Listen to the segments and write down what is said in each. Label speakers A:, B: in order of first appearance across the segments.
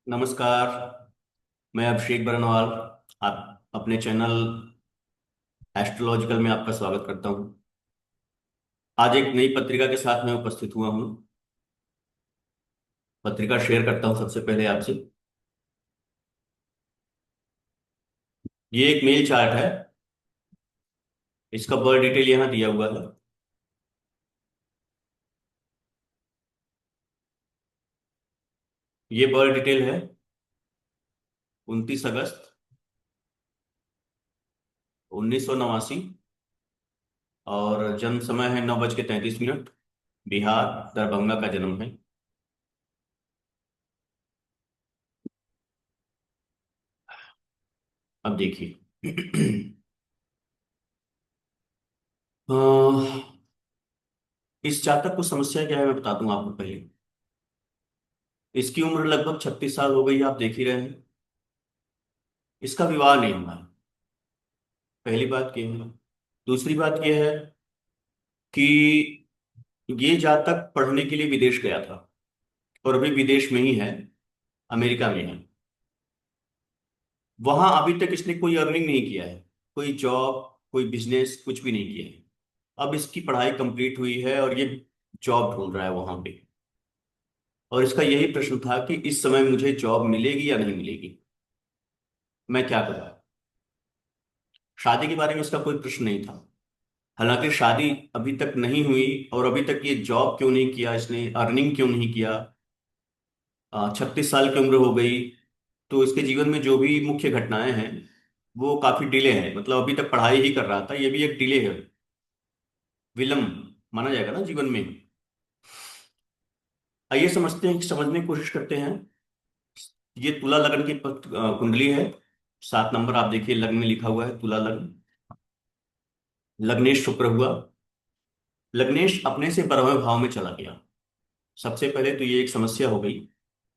A: नमस्कार। मैं अभिषेक बरनवाल, आप अपने चैनल एस्ट्रोलॉजिकल में आपका स्वागत करता हूं। आज एक नई पत्रिका के साथ मैं उपस्थित हुआ हूं। पत्रिका शेयर करता हूं सबसे पहले आपसे। ये एक मेल चार्ट है। इसका बर्थ डिटेल यहाँ दिया हुआ है। ये बर्थ डिटेल है 29 अगस्त 1989। और जन्म समय है 9:33। बिहार, दरभंगा का जन्म है। अब देखिए। अ, इस जातक को समस्या क्या है मैं बता दूं आपको पहले। इसकी उम्र लगभग 36 साल हो गई, आप देख ही रहे हैं। इसका विवाह नहीं हुआ है। पहली बात ये है। दूसरी बात यह है कि ये जातक पढ़ने के लिए विदेश गया था और अभी विदेश में ही है, अमेरिका में है। वहां अभी तक इसने कोई अर्निंग नहीं किया है, कोई जॉब, कोई बिजनेस, कुछ भी नहीं किया है। अब इसकी पढ़ाई कंप्लीट हुई है और ये जॉब ढूंढ रहा है वहां पे। और इसका यही प्रश्न था कि इस समय मुझे जॉब मिलेगी या नहीं मिलेगी, मैं क्या करूँ। शादी के बारे में इसका कोई प्रश्न नहीं था। हालांकि शादी अभी तक नहीं हुई और अभी तक ये जॉब क्यों नहीं किया, इसने अर्निंग क्यों नहीं किया। 36 साल की उम्र हो गई। तो इसके जीवन में जो भी मुख्य घटनाएं हैं वो काफी डिले हैं। मतलब अभी तक पढ़ाई ही कर रहा था, ये भी एक डिले है, विलंब माना जाएगा ना जीवन में। आइए समझते हैं, समझने की कोशिश करते हैं। ये तुला लग्न की कुंडली है। 7 नंबर आप देखिए, लग्न में लिखा हुआ है तुला लग्न। लग्नेश शुक्र हुआ। लग्नेश अपने से 12वें भाव में चला गया। सबसे पहले तो ये एक समस्या हो गई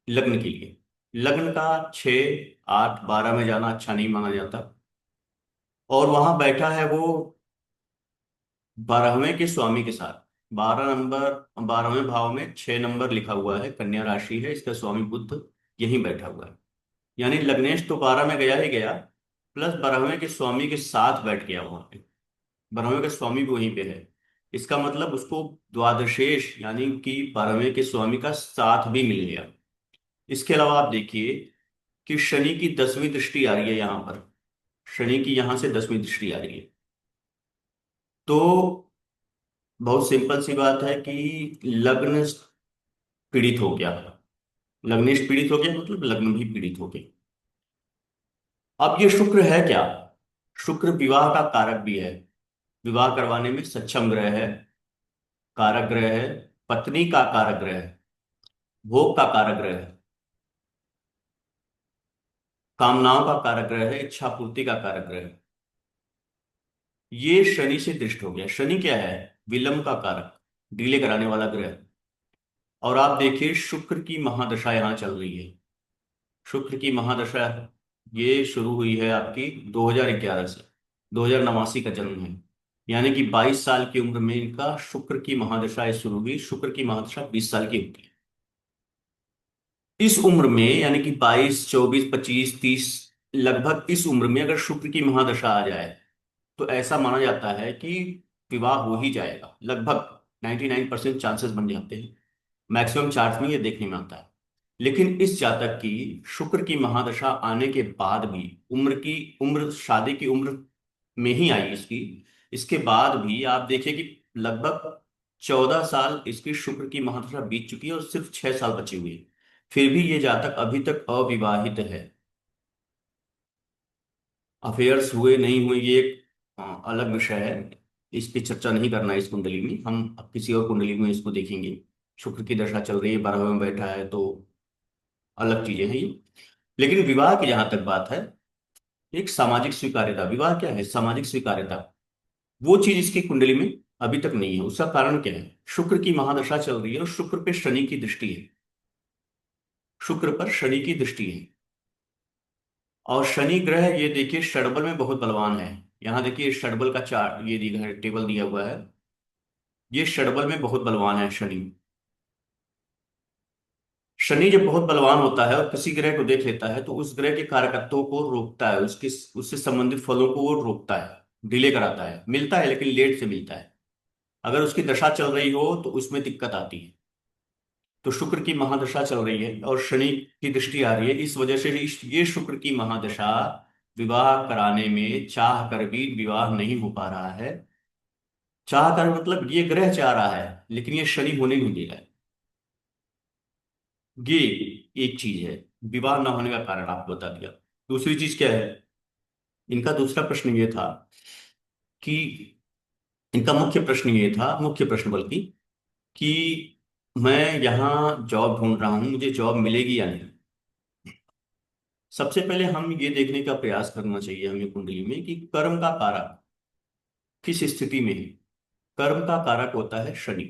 A: लग्न के लिए। लग्न का 6, 8, 12 में जाना अच्छा नहीं माना जाता। और वहां बैठा है वो 12वें के स्वामी के साथ। 12 नंबर, 12वें भाव में 6 नंबर लिखा हुआ है, कन्या राशि है, इसका स्वामी बुध यहीं बैठा हुआ है। यानी लग्नेश तो 12 में गया ही गया, प्लस 12वें के स्वामी के साथ बैठ गया वहां पे। 12वें का स्वामी भी वहीं पे है। इसका मतलब उसको द्वादशेश यानी कि 12वें के स्वामी का साथ भी मिल गया। इसके अलावा आप देखिए कि शनि की 10वीं दृष्टि आ रही है यहाँ पर। शनि की यहाँ से 10वीं दृष्टि आ रही है। तो बहुत सिंपल सी बात है कि लग्न पीड़ित हो गया। लग्नेश पीड़ित हो गया मतलब लग्न भी पीड़ित हो गया। अब ये शुक्र है क्या? शुक्र विवाह का कारक भी है। विवाह करवाने में सक्षम ग्रह है, कारक ग्रह है, पत्नी का कारक ग्रह है, भोग का कारक ग्रह है, कामनाओं का कारक ग्रह है, इच्छा पूर्ति का कारक ग्रह है। ये शनि से दृष्ट हो गया। शनि क्या है? विलंब का कारक, डिले कराने वाला ग्रह। और आप देखिए शुक्र की महादशा यहां चल रही है। शुक्र की महादशा ये शुरू हुई है आपकी 2011 से। 2089 का जन्म है। यानी कि 22 साल की उम्र में इनका शुक्र की महादशा शुरू हुई। शुक्र की महादशा 20 साल की होती है। इस उम्र में यानी कि 22, 24, 25, 30, लगभग इस उम्र में अगर शुक्र की महादशा आ जाए तो ऐसा माना जाता है कि विवाह हो ही जाएगा। लगभग 99% चांसेस बन जाते हैं। मैक्सिमम चार्ट में ये देखने में आता है। लेकिन इस जातक की शुक्र की महादशा आने के बाद भी उम्र शादी की उम्र में ही आई इसकी। इसके बाद भी आप देखिए कि लगभग 14 साल इसकी शुक्र की महादशा बीत चुकी है और सिर्फ 6 साल बचे हुए हैं। फिर भी ये जातक अभी तक अविवाहित है। अफेयर्स हुए नहीं हुए ये एक अलग विषय है। इस पे चर्चा नहीं करना है इस कुंडली में। हम अब किसी और कुंडली में इसको देखेंगे। शुक्र की दशा चल रही है, 12वें में बैठा है, तो अलग चीजें हैं ये। लेकिन विवाह की जहां तक बात है, एक सामाजिक स्वीकार्यता। विवाह क्या है? सामाजिक स्वीकार्यता। वो चीज इसकी कुंडली में अभी तक नहीं है। उसका कारण क्या है? शुक्र की महादशा चल रही है और शुक्र पे शनि की दृष्टि है। शुक्र पर शनि की दृष्टि है। और शनि ग्रह ये देखिए षडबल में बहुत बलवान है। यहाँ देखिए षडबल का चार्ट ये दिया है, टेबल दिया हुआ है। ये षडबल में बहुत बलवान है शनि। शनि जब बहुत बलवान होता है और किसी ग्रह को देख लेता है तो उस ग्रह के कारकत्वों को रोकता है, उसके उससे संबंधित फलों को वो रोकता है, डिले कराता है, मिलता है लेकिन लेट से मिलता है। अगर उसकी दशा चल रही हो तो उसमें दिक्कत आती है। तो शुक्र की महादशा चल रही है और शनि की दृष्टि आ रही है, इस वजह से ये शुक्र की महादशा विवाह कराने में चाह कर भी विवाह नहीं हो पा रहा है। चाह कर मतलब ये ग्रह चाह रहा है लेकिन ये शनि होने नहीं दे रहा है। ये एक चीज है, विवाह न होने का कारण आपको बता दिया। दूसरी चीज क्या है, इनका दूसरा प्रश्न ये था कि इनका मुख्य प्रश्न ये था, मुख्य प्रश्न बल्कि, कि मैं यहाँ जॉब ढूंढ रहा हूँ, मुझे जॉब मिलेगी या नहीं। सबसे पहले हम ये देखने का प्रयास करना चाहिए हमें कुंडली में कि कर्म का कारक किस स्थिति में है। कर्म का कारक होता है शनि।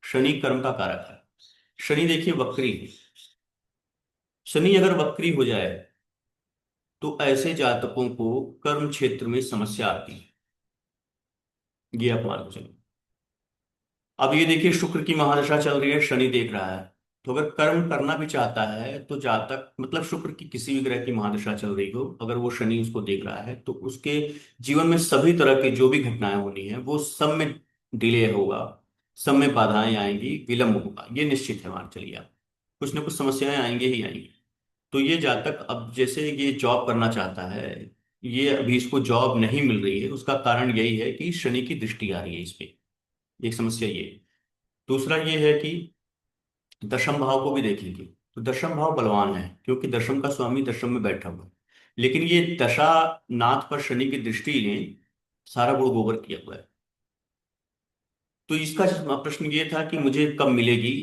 A: शनि कर्म का कारक है। शनि देखिए वक्री है। शनि अगर वक्री हो जाए तो ऐसे जातकों को कर्म क्षेत्र में समस्या आती है। ये आप मान के चलो। अब ये देखिए शुक्र की महादशा चल रही है, शनि देख रहा है। तो अगर कर्म करना भी चाहता है तो जातक मतलब शुक्र की किसी भी ग्रह की महादशा चल रही हो, अगर वो शनि उसको देख रहा है तो उसके जीवन में सभी तरह की जो भी घटनाएं होनी है वो सब में डिले होगा, सब में बाधाएं आएंगी, विलंब होगा, ये निश्चित है। मान चलिए आप, कुछ ना कुछ समस्याएं आएंगे ही आएंगी। तो ये जातक अब जैसे ये जॉब करना चाहता है, ये अभी इसको जॉब नहीं मिल रही है, उसका कारण यही है कि शनि की दृष्टि आ रही है इस पे। एक समस्या ये है। दूसरा ये है कि दशम भाव को भी देखेंगे तो दशम भाव बलवान है क्योंकि दशम का स्वामी दशम में बैठा हुआ है। लेकिन ये दशा नाथ पर शनि की दृष्टि ने सारा गुड़ गोबर किया हुआ है। तो इसका प्रश्न ये था कि मुझे कब मिलेगी।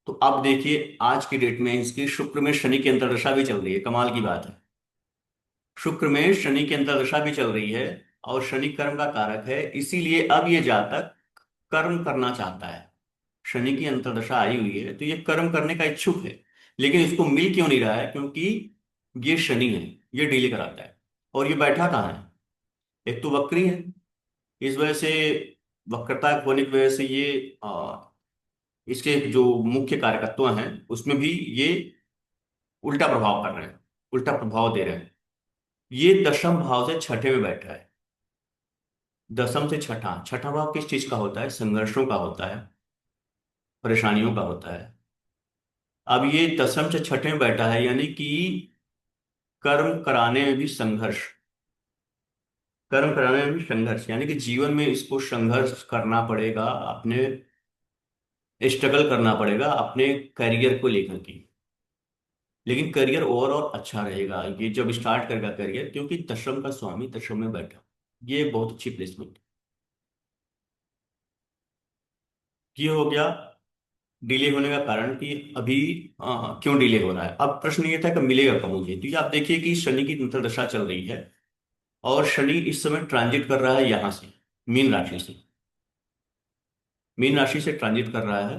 A: तो अब देखिए आज की डेट में इसकी शुक्र में शनि की अंतर्दशा भी चल रही है, कमाल की बात है। शुक्र में शनि की अंतर्दशा भी चल रही है और शनि कर्म का कारक है, इसीलिए अब ये जातक कर्म करना चाहता है। शनि की अंतर्दशा आई हुई है तो ये कर्म करने का इच्छुक है, लेकिन इसको मिल क्यों नहीं रहा है, क्योंकि ये शनि है, ये डिले कराता है। और ये बैठा कहाँ है, एक तो वक्री है, इस वजह से वक्रता होने की वजह से ये इसके जो मुख्य कारकत्व हैं उसमें भी ये उल्टा प्रभाव कर रहे हैं, उल्टा प्रभाव दे रहे हैं। ये दशम भाव से छठे में बैठा है। दसम से छठा, छठा भाव किस चीज का होता है, संघर्षों का होता है, परेशानियों का होता है। अब ये दसम से छठे में बैठा है यानी कि कर्म कराने में भी संघर्ष, कर्म कराने में भी संघर्ष, यानी कि जीवन में इसको संघर्ष करना पड़ेगा, अपने स्ट्रगल करना पड़ेगा अपने करियर को लेकर के। लेकिन करियर और अच्छा रहेगा ये जब स्टार्ट करेगा करियर, क्योंकि दशम का स्वामी दशम में बैठा। ये बहुत अच्छी प्लेसमेंट। ये हो गया डिले होने का कारण कि अभी क्यों डिले हो रहा है। अब प्रश्न ये था कि मिलेगा कब मुझे। तो ये आप देखिए कि शनि की अंतर्दशा चल रही है और शनि इस समय ट्रांजिट कर रहा है यहां से, मीन राशि से, मीन राशि से ट्रांजिट कर रहा है।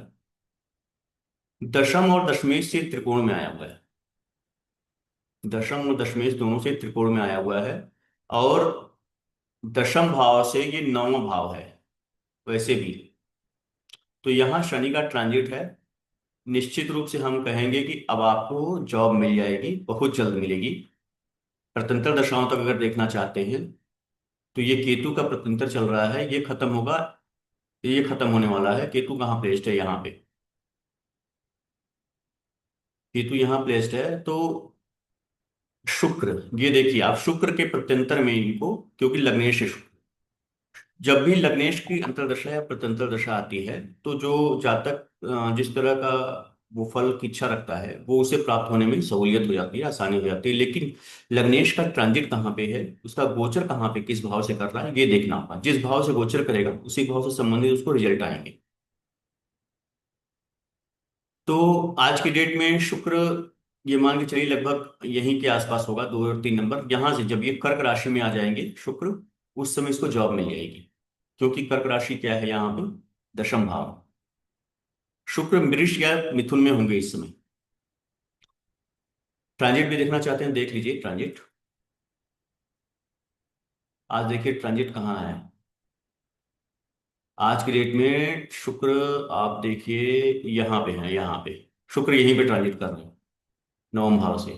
A: दशम और दशमेश से त्रिकोण में आया हुआ है। दशम और दशमेश दोनों से त्रिकोण में आया हुआ है। और दशम भाव से ये नौवां भाव है वैसे भी। तो यहाँ शनि का ट्रांजिट है। निश्चित रूप से हम कहेंगे कि अब आपको जॉब मिल जाएगी, बहुत जल्द मिलेगी। प्रत्यंतर दशाओं तक अगर देखना चाहते हैं तो ये केतु का प्रत्यंतर चल रहा है, ये खत्म होगा, ये खत्म होने वाला है। केतु कहाँ प्लेस्ड है, यहाँ पे केतु यहाँ प्लेस्ड है। तो शुक्र, ये देखिए आप शुक्र के प्रत्यंतर में इनको, क्योंकि लग्नेश है शुक्र, जब भी लग्नेश की अंतर्दशा या प्रत्यंतर दशा आती है तो जो जातक जिस तरह का वो फल की इच्छा रखता है वो उसे प्राप्त होने में सहूलियत हो जाती है, आसानी हो जाती है। लेकिन लग्नेश का ट्रांजिट कहाँ पे है, उसका गोचर कहाँ पे किस भाव से कर रहा है ये देखना होगा। जिस भाव से गोचर करेगा उसी भाव से संबंधित उसको रिजल्ट आएंगे। तो आज की डेट में शुक्र, ये मान के चलिए लगभग यहीं के आसपास होगा, 2 और 3 नंबर यहां से जब ये कर्क राशि में आ जाएंगे शुक्र, उस समय इसको जॉब मिल जाएगी। क्योंकि कर्क राशि क्या है यहाँ पे, दशम भाव। शुक्र वृष या मिथुन में होंगे इस समय। ट्रांजिट भी देखना चाहते हैं, देख लीजिए ट्रांजिट। आज देखिए ट्रांजिट कहाँ है। आज की डेट में शुक्र आप देखिए यहाँ पे है, यहाँ पे शुक्र यहीं पे ट्रांजिट कर रहे हैं, नवम भाव से।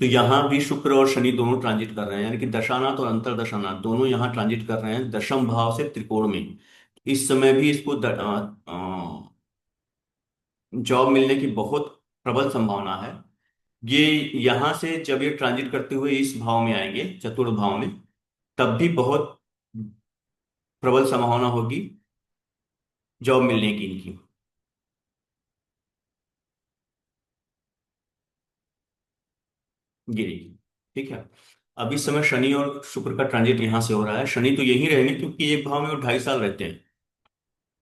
A: तो यहाँ भी शुक्र और शनि दोनों ट्रांजिट कर रहे हैं, यानी कि दशानाथ और अंतर दशानाथ दोनों यहाँ ट्रांजिट कर रहे हैं दशम भाव से त्रिकोण में। इस समय भी इसको जॉब मिलने की बहुत प्रबल संभावना है। ये यहां से जब ये ट्रांजिट करते हुए इस भाव में आएंगे, चतुर्थ भाव में, तब भी बहुत प्रबल संभावना होगी जॉब मिलने की इनकी। गिरेगी। ठीक है। अब इस समय शनि और शुक्र का ट्रांजिट यहां से हो रहा है। शनि तो यहीं रहेंगे क्योंकि एक भाव में वो 2.5 साल रहते हैं।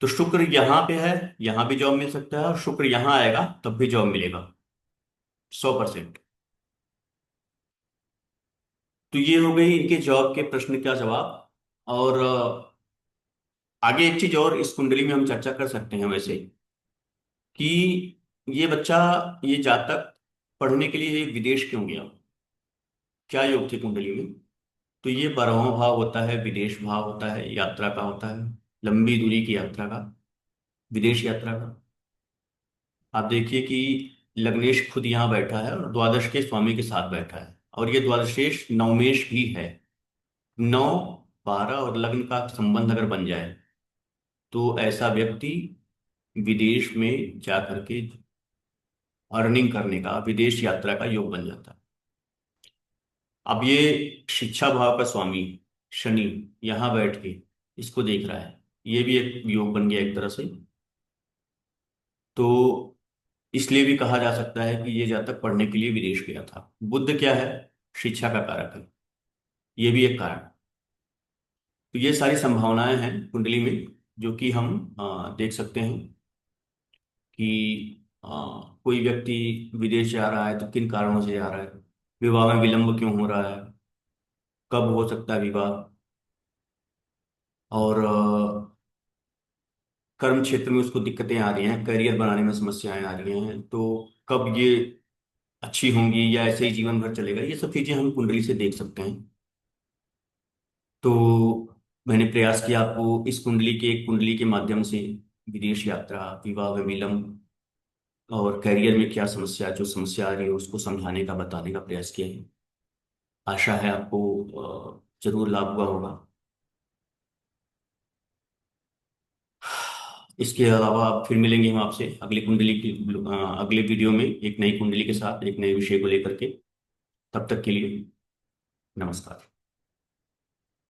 A: तो शुक्र यहाँ पे है, यहाँ भी जॉब मिल सकता है, और शुक्र यहाँ आएगा तब भी जॉब मिलेगा, 100%। तो ये हो गई इनके जॉब के प्रश्न का जवाब। और आगे एक चीज और इस कुंडली में हम चर्चा कर सकते हैं वैसे, कि ये बच्चा, ये जातक पढ़ने के लिए विदेश क्यों गया, क्या योग थे कुंडली में। तो ये 12वां भाव होता है, विदेश भाव होता है, यात्रा का होता है, लंबी दूरी की यात्रा का, विदेश यात्रा का। आप देखिए कि लग्नेश खुद यहाँ बैठा है और द्वादश के स्वामी के साथ बैठा है, और ये द्वादशेश नवमेश भी है। 9, 12 और लग्न का संबंध अगर बन जाए तो ऐसा व्यक्ति विदेश में जा करके अर्निंग करने का, विदेश यात्रा का योग बन जाता है। अब ये शिक्षा भाव का स्वामी शनि यहाँ बैठ के इसको देख रहा है, ये भी एक योग बन गया एक तरह से। तो इसलिए भी कहा जा सकता है कि ये जातक पढ़ने के लिए विदेश गया था। बुध क्या है, शिक्षा का कारक है, ये भी एक कारण। तो ये सारी संभावनाएं हैं कुंडली में, जो कि हम देख सकते हैं कि अ, कोई व्यक्ति विदेश जा रहा है तो किन कारणों से जा रहा है, विवाह में विलंब क्यों हो रहा है, कब हो सकता है विवाह, और कर्म क्षेत्र में उसको दिक्कतें आ रही हैं, करियर बनाने में समस्याएं आ रही हैं, तो कब ये अच्छी होंगी या ऐसे ही जीवन भर चलेगा, ये सब चीजें हम कुंडली से देख सकते हैं। तो मैंने प्रयास किया आपको इस कुंडली के, एक कुंडली के माध्यम से विदेश यात्रा, विवाह में विलंब और करियर में क्या समस्या, जो समस्या आ रही है उसको समझाने का, बताने का प्रयास किया है। आशा है आपको जरूर लाभ हुआ होगा। इसके अलावा आप फिर मिलेंगे हम आपसे अगली कुंडली की, अगले वीडियो में एक नई कुंडली के साथ, एक नए विषय को लेकर के। तब तक के लिए नमस्कार।